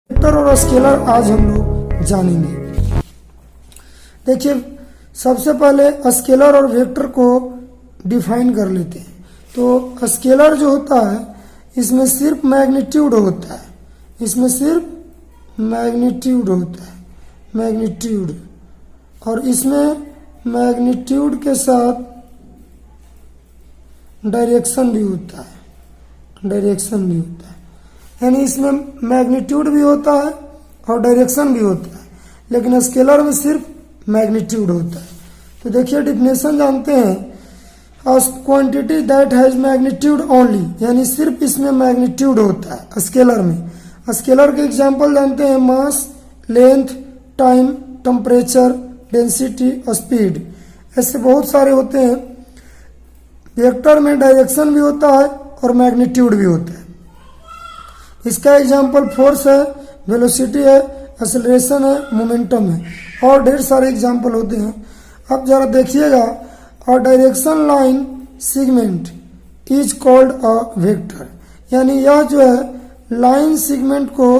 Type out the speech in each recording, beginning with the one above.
Vector और scalar आज हम लोग जानेंगे। देखिए, सबसे पहले स्केलर और वेक्टर को डिफाइन कर लेते हैं। तो स्केलर जो होता है इसमें सिर्फ मैग्नीट्यूड होता है, इसमें सिर्फ मैग्नीट्यूड होता है, मैग्नीट्यूड, और इसमें मैग्नीट्यूड के साथ डायरेक्शन भी होता है, डायरेक्शन भी होता है। यानी इसमें मैग्नीट्यूड भी होता है और डायरेक्शन भी होता है, लेकिन स्केलर में सिर्फ मैग्नीट्यूड होता है। तो देखिए डिफिनेशन जानते हैं, quantity that has magnitude only, यानी सिर्फ इसमें मैग्नीट्यूड होता है स्केलर में। स्केलर के एग्जांपल जानते हैं, मास, लेंथ, टाइम, टेम्परेचर, डेंसिटी और स्पीड, ऐसे बहुत सारे होते हैं। वेक्टर में डायरेक्शन भी होता है और मैग्नीट्यूड भी होता है। इसका एग्जांपल फोर्स है, वेलोसिटी है, एक्सेलरेशन है, मोमेंटम है, और ढेर सारे एग्जांपल होते हैं। अब जरा देखिएगा, और direction line segment is called a vector, यानी यह जो है लाइन सेगमेंट को,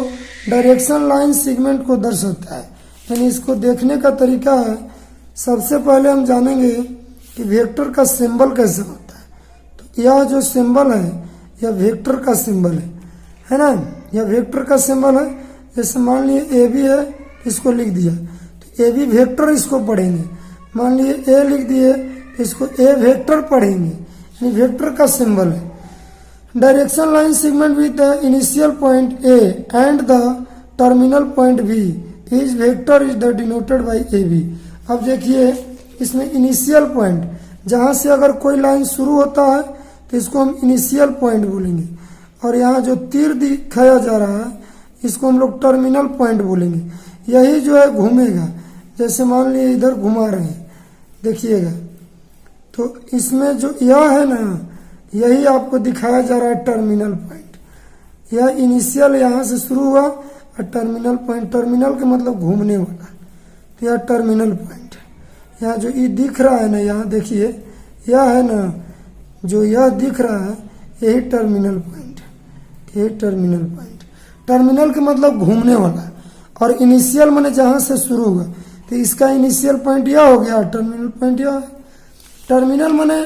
डायरेक्शन लाइन सेगमेंट को दर्शाता है। यानी इसको देखने का तरीका है, सबसे पहले हम जानेंगे कि वेक्टर का सिंबल कैसे होता है। तो यह जो सिंबल है यह वेक्टर का सिंबल है ना, यह वेक्टर का सिंबल है। जैसे मान लिए ए बी है, इसको लिख दिया तो ए बी वेक्टर इसको पढ़ेंगे। मान लिए ए लिख दिए, इसको ए वेक्टर पढ़ेंगे, यानी वेक्टर का सिंबल है। Direction line segment with the initial point A and the terminal point B is vector is the denoted by A B. अब देखिए इसमें इनिशियल पॉइंट, जहां से अगर कोई लाइन शुरू होता है तो इसको हम इनिशियल पॉइंट बोलेंगे, और यहाँ जो तीर दिखाया जा रहा है इसको हम लोग टर्मिनल पॉइंट बोलेंगे। यही जो है घूमेगा, जैसे मान लिए इधर घुमा रहे हैं, देखिएगा तो इसमें जो यह है ना, यही आपको दिखाया जा रहा है टर्मिनल पॉइंट। यह इनिशियल यहाँ से शुरू हुआ और टर्मिनल पॉइंट, टर्मिनल का मतलब घूमने वाला, तो यह टर्मिनल पॉइंट। यहाँ जो ये दिख रहा है ना, यहाँ देखिए यह है ना, जो यह दिख रहा है यही टर्मिनल पॉइंट, यही टर्मिनल पॉइंट। टर्मिनल का मतलब घूमने वाला, और इनिशियल माने जहां से शुरू हुआ, तो इसका इनिशियल पॉइंट यह हो गया, टर्मिनल पॉइंट यह है। टर्मिनल माने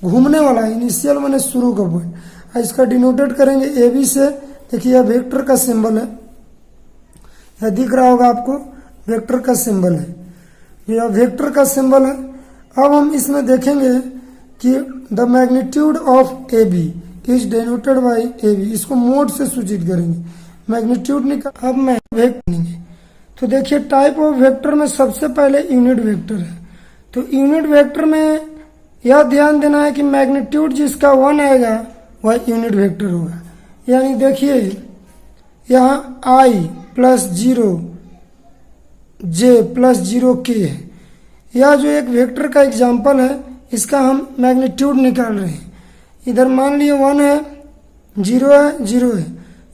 घूमने वाला, इनिशियल माने शुरू का पॉइंट। इसका डिनोटेड करेंगे ए बी से। देखिए यह वेक्टर का सिंबल है, यह दिख रहा होगा आपको, वेक्टर का सिंबल है, यह वेक्टर का सिंबल है। अब हम इसमें देखेंगे कि the magnitude of A B is denoted by A B, इसको मोड से सूचित करेंगे, मैग्नीट्यूड निकाल। अब मैं वेक्टर, तो देखिए टाइप ऑफ वेक्टर में सबसे पहले यूनिट वेक्टर है। तो यूनिट वेक्टर में यह ध्यान देना है कि मैग्नीट्यूड जिसका 1 आएगा वह यूनिट वेक्टर होगा। यानी देखिए यहाँ i plus 0 j plus 0 k है, यह जो एक वेक्टर का एग्जाम्पल है, इसका हम मैग्नीट्यूड निकाल रहे हैं। इधर मान लिए 1 है, 0 है, 0 है,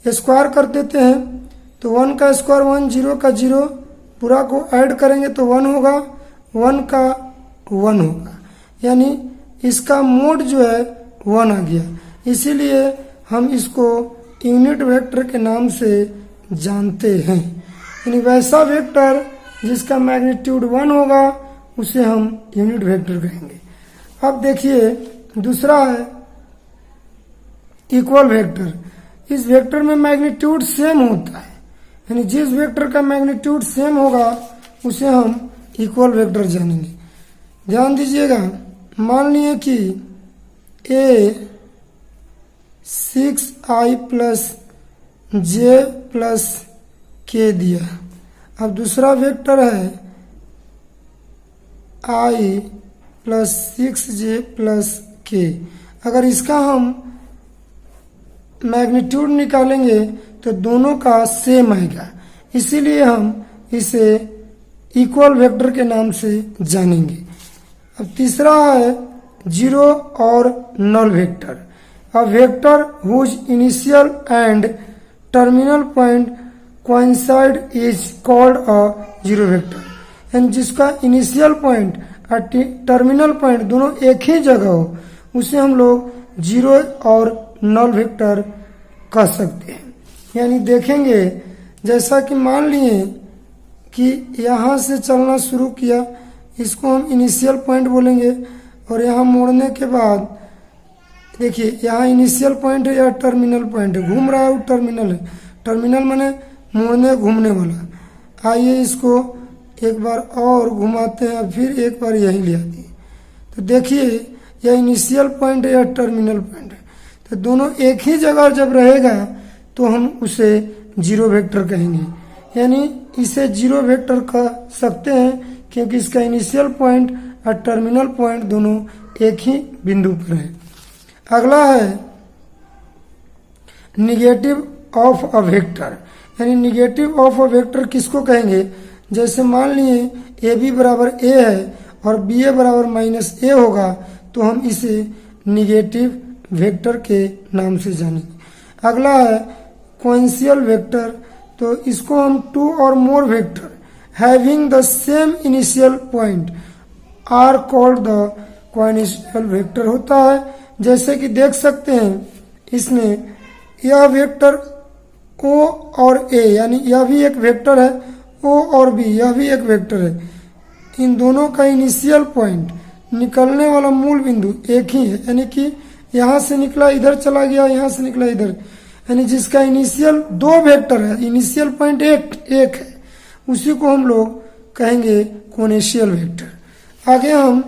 स्क्वायर कर देते हैं तो 1 का स्क्वायर 1, 0 का 0, पूरा को ऐड करेंगे तो 1 होगा, 1 का 1 होगा, यानी इसका मोड जो है 1 आ गया। इसीलिए हम इसको यूनिट वेक्टर के नाम से जानते हैं। यानी वैसा वेक्टर जिसका मैग्नीट्यूड 1 होगा उसे हम यूनिट वेक्टर कहेंगे। अब देखिए दूसरा है इक्वल वेक्टर। इस वेक्टर में मैग्नीट्यूड सेम होता है, यानी जिस वेक्टर का मैग्नीट्यूड सेम होगा उसे हम इक्वल वेक्टर जानेंगे। ध्यान दीजिएगा, मान लिए कि ए 6i प्लस जे प्लस के दिया। अब दूसरा वेक्टर है i प्लस 6j प्लस के। अगर इसका हम मैग्नीट्यूड निकालेंगे तो दोनों का सेम आएगा, इसीलिए हम इसे इक्वल वेक्टर के नाम से जानेंगे। अब तीसरा है जीरो और null vector. A vector whose initial and terminal point coincide is called a zero vector, यानी जिसका इनिशियल पॉइंट और टर्मिनल पॉइंट दोनों एक ही जगह हो उसे हम लोग जीरो और नल वेक्टर कह सकते हैं। यानी देखेंगे जैसा कि मान लिए कि यहाँ से चलना शुरू किया, इसको हम इनिशियल पॉइंट बोलेंगे, और यहाँ मोड़ने के बाद देखिए यहाँ इनिशियल पॉइंट है या टर्मिनल पॉइंट है, घूम रहा है वो टर्मिनल है। टर्मिनल माने मोड़ने घूमने वाला। आइए इसको एक बार और घुमाते हैं, फिर एक बार यही ले आती है। तो देखिए यह इनिशियल पॉइंट है या टर्मिनल पॉइंट है, तो दोनों एक ही जगह जब रहेगा तो हम उसे जीरो वेक्टर कहेंगे, यानी इसे जीरो वेक्टर कह सकते हैं क्योंकि इसका इनिशियल पॉइंट और टर्मिनल पॉइंट दोनों एक ही बिंदु पर है। अगला है निगेटिव ऑफ अ वेक्टर, यानी निगेटिव ऑफ अ वेक्टर किसको कहेंगे? जैसे मान लिए ए बी बराबर ए है और बी ए बराबर माइनस ए होगा, तो हम इसे निगेटिव वेक्टर के नाम से जानेंगे। अगला है कोइंसियल वेक्टर, तो इसको हम टू और more vector having the same initial point are called the coinitial vector होता है। जैसे कि देख सकते हैं इसमें यह वेक्टर ओ और ए, यानी यह भी एक वेक्टर है, ओ और बी यह भी एक वेक्टर है। इन दोनों का इनिशियल पॉइंट, निकलने वाला मूल बिंदु एक ही है, यानी कि यहाँ से निकला इधर चला गया, यहाँ से निकला इधर, यानी जिसका इनिशियल दो वेक्टर है, इनिशियल पॉइंट एक है, उसी को हम लोग कहेंगे कोनेशियल वेक्टर। आगे हम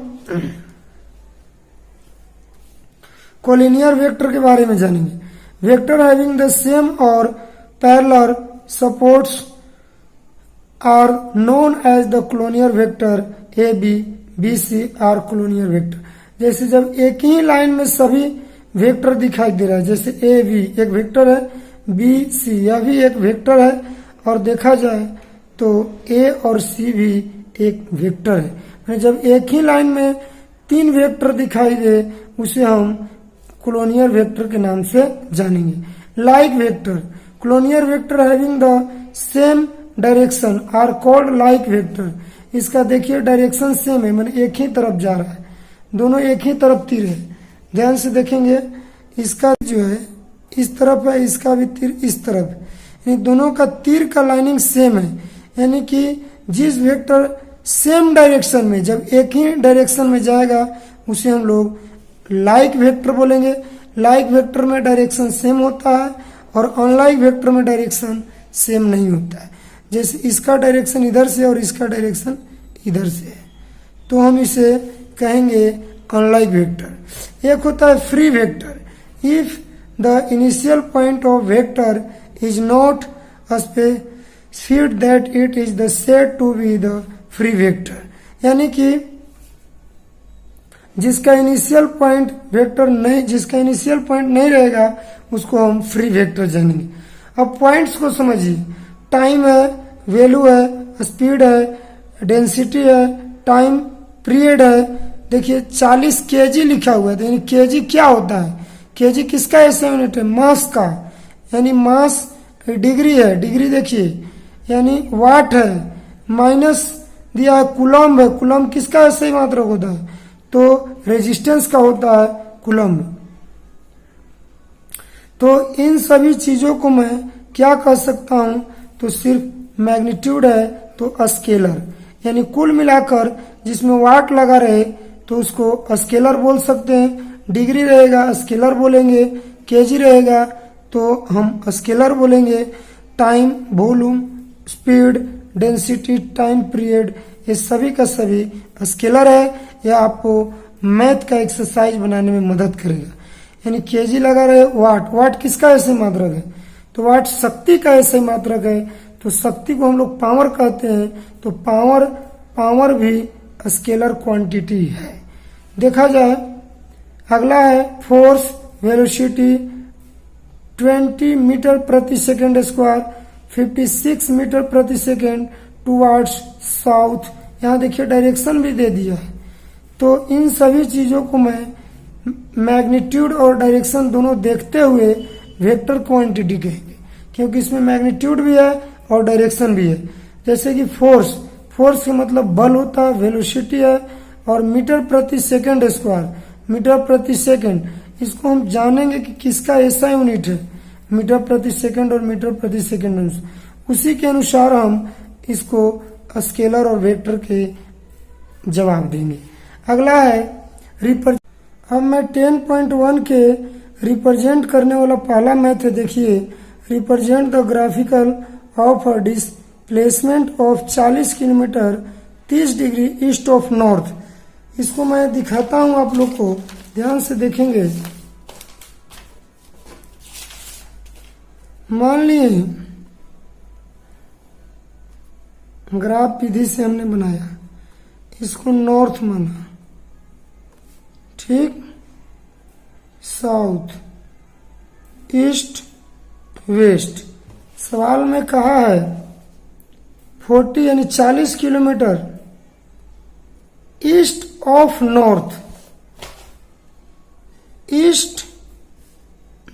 कोलिनियर वेक्टर के बारे में जानेंगे। वेक्टर हैविंग द सेम और parallel supports are known as the collinear vector. A B B C are collinear vector. जैसे जब एक ही लाइन में सभी वेक्टर दिखाई दे रहा है, जैसे ए बी एक वेक्टर है, बी सी यह भी एक वेक्टर है, और देखा जाए तो ए और सी भी एक वेक्टर है। जब एक ही लाइन में तीन वेक्टर दिखाई दे उसे हम कोलिनियर वेक्टर के नाम से जानेंगे। Like vector, collinear vector having the same direction are called like vector. इसका देखिए डायरेक्शन सेम है, मैंने एक ही तरफ जा रहा है, दोनों एक ही तरफ तीर है। ध्यान से देखेंगे, इसका जो है इस तरफ है, इसका भी तीर इस तरफ है, यानी दोनों का तीर का लाइनिंग सेम है। यानी कि जिस वेक्टर सेम डायरेक्शन में जब एक ही डायरेक्शन में जाएगा उसे हम लोग लाइक वेक्टर बोलेंगे। लाइक वेक्टर में डायरेक्शन सेम होता है और अनलाइक वेक्टर में डायरेक्शन सेम नहीं होता है। जैसे इसका डायरेक्शन इधर से और इसका डायरेक्शन इधर से है, तो हम इसे कहेंगे अनलाइक वेक्टर। एक होता है free vector. If the initial point of vector is not specified that it is the said to be the free vector, यानी कि जिसका इनिशियल पॉइंट नहीं रहेगा उसको हम फ्री वेक्टर जानेंगे। अब पॉइंट्स को समझिए, टाइम है, वैल्यू है, स्पीड है, डेंसिटी है, टाइम पीरियड है। देखिए 40 केजी लिखा हुआ है, यानी केजी क्या होता है? केजी किसका ऐसा यूनिट है? मास का, यानी मास डिग्री है, डिग्री देखिए, यानी वाट है, माइनस दिया है कूलम्ब है, कूलम्ब किसका ऐसा ही मात्रक होता है? तो रेजिस्टेंस का होता है कूलम्ब। तो इन सभी चीजों को मैं क्या कह सकता हूं? तो सिर्फ मैग्नीट्यूड है तो स्केलर, यानी कुल मिलाकर जिसमें वाट लगा रहे तो उसको स्केलर बोल सकते हैं। डिग्री रहेगा स्केलर बोलेंगे, केजी रहेगा तो हम स्केलर बोलेंगे। Time, volume, speed, density, time period, ये सभी का सभी स्केलर है। यह आपको मैथ का एक्सरसाइज बनाने में मदद करेगा। यानी केजी लगा रहे, वाट, वाट किसका ऐसे मात्रक है? तो वाट शक्ति का ऐसे मात्रक है, तो शक्ति को हम लोग पावर कहते हैं। तो पावर भी स्केलर क्वांटिटी है। देखा जाए अगला है फोर्स, वेलोसिटी 20 मीटर प्रति सेकेंड स्क्वायर, 56 मीटर प्रति सेकेंड टुवर्ड्स साउथ। यहाँ देखिए डायरेक्शन भी दे दिया है। तो इन सभी चीजों को मैं मैग्नीट्यूड और डायरेक्शन दोनों देखते हुए वेक्टर क्वांटिटी कहेंगे, क्योंकि इसमें मैग्नीट्यूड भी है और डायरेक्शन भी है। जैसे कि फोर्स, फोर्स का मतलब बल होता है, वेलोसिटी है, और मीटर प्रति सेकेंड स्क्वायर, मीटर प्रति सेकेंड, इसको हम जानेंगे कि किसका ऐसा यूनिट है, मीटर प्रति सेकेंड और मीटर प्रति सेकेंड। उसी के अनुसार हम इसको स्केलर और वेक्टर के जवाब देंगे। अगला है अब मैं 10.1 के रिप्रेजेंट करने वाला पहला मैथ है। देखिए, represent the graphical of a displacement of 40 kilometre 30 degree east of north. इसको मैं दिखाता हूं, आप लोग को ध्यान से देखेंगे। मान लिए ग्राफ विधि से हमने बनाया, इसको नॉर्थ माना, ठीक, साउथ, ईस्ट, वेस्ट। सवाल में कहा है 40 यानी 40 kilometre east of north, east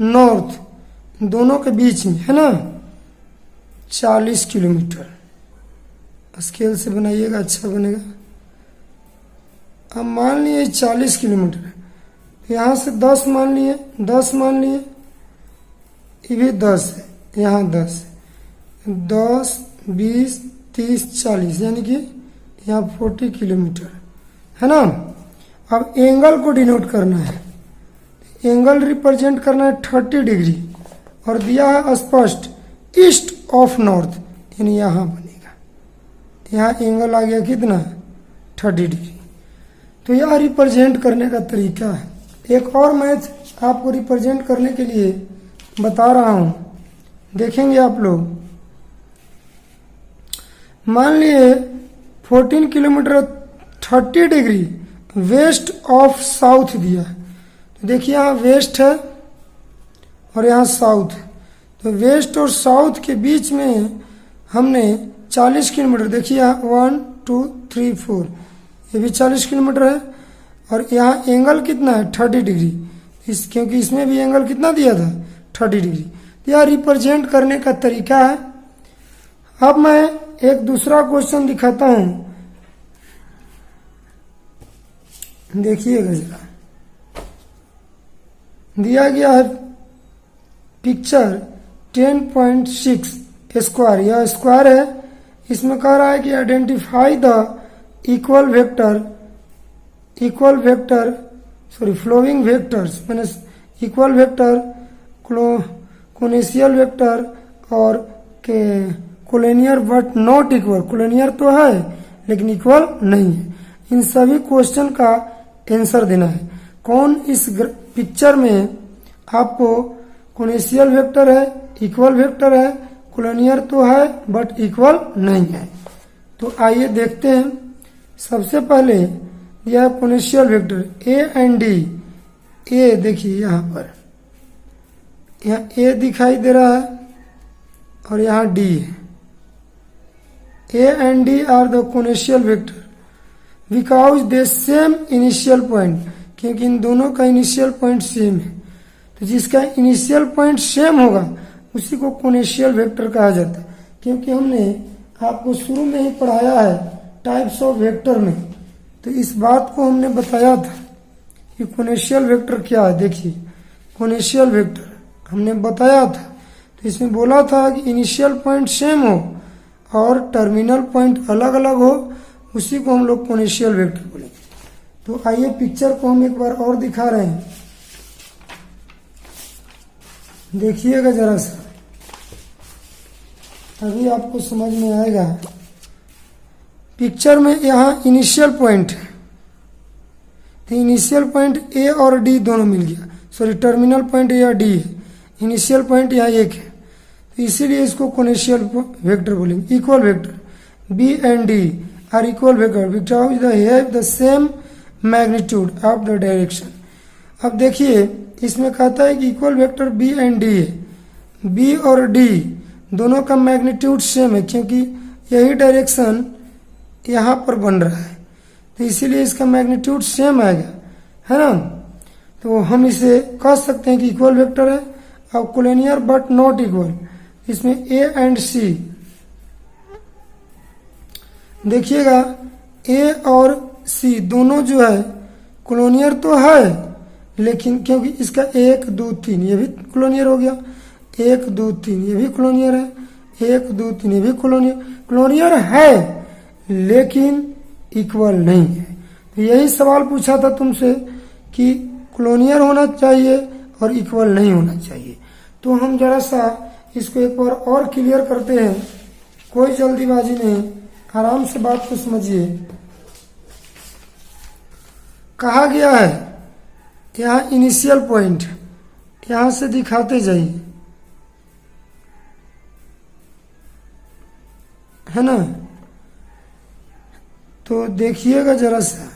north दोनों के बीच में है ना, 40 किलोमीटर। स्केल से बनाइएगा, अच्छा बनेगा। अब मान लिए 40 किलोमीटर है, यहाँ से 10 मान लिए, 10 मान लिए, ये भी 10 है, यहाँ 10 है, 10, 20, 30, 40 यानी कि यहाँ 40 किलोमीटर है ना। अब एंगल को डिनोट करना है, एंगल रिप्रेजेंट करना है 30 डिग्री और दिया है स्पष्ट ईस्ट ऑफ नॉर्थ, यानी यहाँ बनेगा। यहाँ एंगल आ गया कितना, 30 डिग्री। तो यह रिप्रेजेंट करने का तरीका है। एक और मैथ आपको रिप्रेजेंट करने के लिए बता रहा हूं, देखेंगे आप लोग। मान लिए 14 kilometre 30 degree west of south दिया है। तो देखिए यहाँ वेस्ट है और यहाँ साउथ है, तो वेस्ट और साउथ के बीच में हमने 40 किलोमीटर, देखिए यहाँ 1, 2, 3, 4, ये भी 40 किलोमीटर है। और यहाँ एंगल कितना है, 30 डिग्री, क्योंकि इसमें भी एंगल कितना दिया था, 30 डिग्री। तो यह रिप्रेजेंट करने का तरीका है। अब मैं एक दूसरा क्वेश्चन दिखाता हूं, देखिएगा जरा। दिया गया है पिक्चर 10.6 स्क्वायर, यह स्क्वायर है। इसमें कह रहा है कि आइडेंटिफाई द फ्लोइंग वेक्टर्स, मैंने इक्वल वेक्टर, कोनेशियल वेक्टर और के collinear but not equal. Collinear तो है लेकिन इक्वल नहीं है। इन सभी क्वेश्चन का आंसर देना है। कौन इस पिक्चर में आपको कोनेशियल वेक्टर है, इक्वल वेक्टर है, कोलिनियर तो है बट इक्वल नहीं है। तो आइए देखते हैं। सबसे पहले यह कोनेशियल वेक्टर ए एंड डी। ए देखिए यहाँ पर, यहाँ ए दिखाई दे रहा है और यहाँ डी है। A and D are the coinitial vector because they same initial point, क्योंकि इन दोनों का इनिशियल पॉइंट सेम है। तो जिसका इनिशियल पॉइंट सेम होगा उसी को कोनेशियल वेक्टर कहा जाता है। क्योंकि हमने आपको शुरू में ही पढ़ाया है टाइप्स ऑफ वेक्टर में, तो इस बात को हमने बताया था कि कोनेशियल वेक्टर क्या है। देखिए कोनेशियल वेक्टर हमने बताया था, तो इसमें बोला था कि इनिशियल पॉइंट सेम हो और टर्मिनल पॉइंट अलग अलग हो, उसी को हम लोग कोनेशियल वेक्टर बोलेंगे। तो आइए पिक्चर को हम एक बार और दिखा रहे हैं, देखिएगा जरा सा, अभी आपको समझ में आएगा। पिक्चर में यहाँ इनिशियल पॉइंट है, तो इनिशियल पॉइंट ए और डी दोनों मिल गया। सॉरी, टर्मिनल पॉइंट या डी है, इनिशियल पॉइंट यहाँ एक है, तो इसीलिए इसको कोनेशियल वेक्टर बोलेंगे। Equal vector B and D are equal vector because they have the same magnitude of the direction. अब देखिए इसमें कहता है कि equal vector B and D है, बी और डी दोनों का मैग्नीट्यूड सेम है, क्योंकि यही डायरेक्शन यहाँ पर बन रहा है, तो इसीलिए इसका मैग्नीट्यूड सेम आएगा, है ना। तो हम इसे कह सकते हैं कि इक्वल वेक्टर है। अब कोलिनियर बट नॉट इक्वल, इसमें ए एंड सी, देखिएगा ए और सी दोनों जो है कोलिनियर तो है, लेकिन क्योंकि इसका 1, 2, 3 ये भी कोलिनियर हो गया, 1, 2, 3 ये भी कोलिनियर है, 1 2 3 ये भी क्लोनियर है लेकिन इक्वल नहीं है। तो यही सवाल पूछा था तुमसे कि क्लोनियर होना चाहिए और इक्वल नहीं होना चाहिए। तो हम जरा सा इसको एक बार और क्लियर करते हैं, कोई जल्दीबाजी नहीं, आराम से बात को समझिए। कहा गया है यहाँ इनिशियल पॉइंट, यहां से दिखाते जाइए, है ना। तो देखिएगा जरा सा,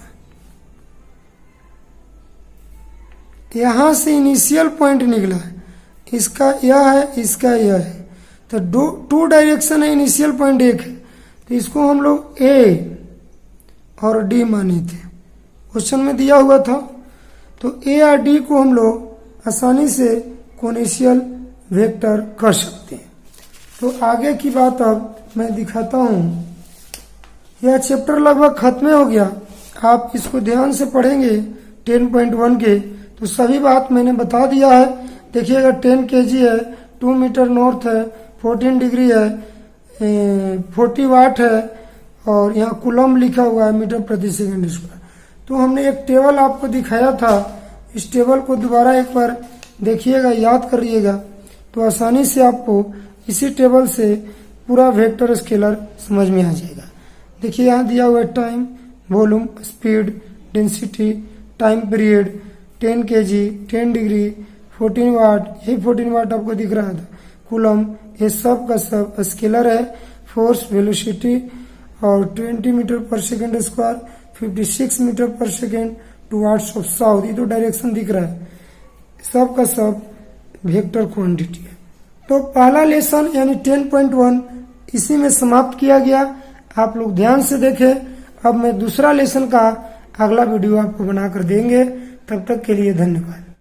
यहां से इनिशियल पॉइंट निकला है, इसका यह है, इसका यह है, तो टू डायरेक्शन है, इनिशियल पॉइंट एक है, तो इसको हम लोग ए और डी माने थे, क्वेश्चन में दिया हुआ था। तो ए और डी को हम लोग आसानी से कोनिशियल वेक्टर कर सकते हैं। तो आगे की बात अब मैं दिखाता हूं। यह चैप्टर लगभग खत्म हो गया, आप इसको ध्यान से पढ़ेंगे 10.1 के, तो सभी बात मैंने बता दिया है। देखिएगा 10 kg है, 2 मीटर नॉर्थ है, 14 डिग्री है, 40 वाट है, और यहाँ कूलम लिखा हुआ है मीटर प्रति सेकंड स्क्वायर। तो हमने एक टेबल आपको दिखाया था, इस टेबल को दोबारा एक बार देखिएगा, याद करिएगा, तो आसानी से आपको इसी टेबल से पूरा वेक्टर स्केलर समझ में आ जाएगा। देखिए यहाँ दिया हुआ है time, volume, speed, density, time period, 10 kg, 10 degree, 14 वाट, यही 14 वाट आपको दिख रहा था, कूलम, ये सब का सब स्केलर है। फोर्स, वेलोसिटी और 20 मीटर पर सेकेंड स्क्वायर, 56 मीटर पर सेकेंड, टुवार्ड्स ऑफ साउथ, ये तो डायरेक्शन दिख रहा है, सब का सब वेक्टर क्वांटिटी है। तो पहला लेसन यानी 10.1 इसी में समाप्त किया गया। आप लोग ध्यान से देखें। अब मैं दूसरा लेसन का अगला वीडियो आपको बनाकर देंगे। तब तक के लिए धन्यवाद।